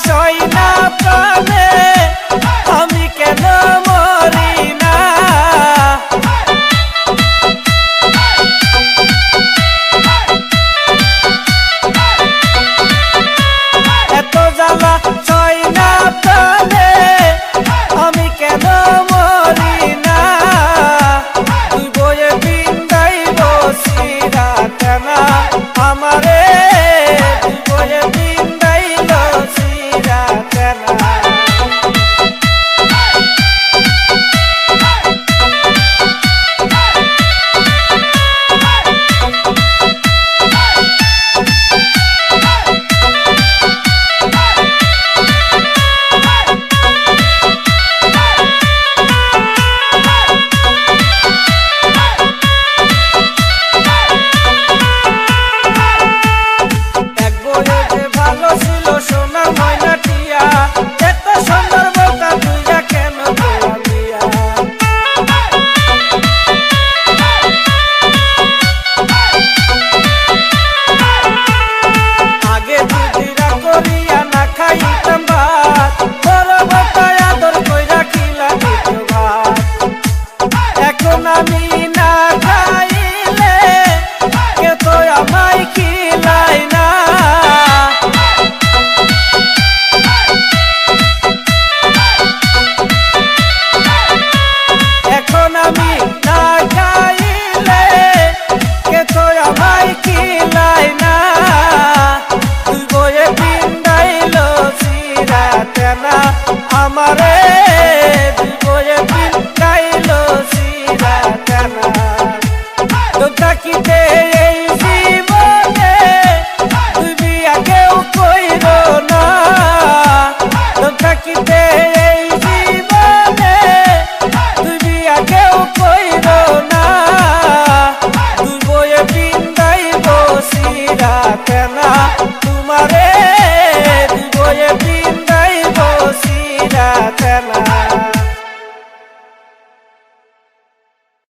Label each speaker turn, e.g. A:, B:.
A: সই না প্রাণে আমি কেন মরি না। এত জ্বালা সই না প্রাণে আমি কেন মরি না। তুই বয়ে বিন্দাইব সিরাতে না আমারে, তুই বয়ে বিন্দাইল সিরাতে না। সোনার ময়না টিয়া এত সুন্দর বউটা তুইয়া কেন দিয়া। আগে দিদিরা করিয়া না খাইতাম ভাত, বড় বউটায় আদর কইরা খিলা দিত ভাত। এখন আমি না খাইলে কে তো আমায় খিলাই না। আমি না খাইলে কে তো আমায় খিলাই না। তুই বয়ে বিন্দাইল সিরাতে না আমারে, তুই বয়ে বিন্দাইল সিরাতে না। তোর থাকিতে এই জীবনে তুই বিয়া কেউ কইর না। তোর থাকিতে এই জীবনে তুই বিয়া কেউ কইর না। তুই বয়ে বিন্দাইব সিরাতে না তোমারে, তুই বয়ে বিন্দাইব সিরাতে না।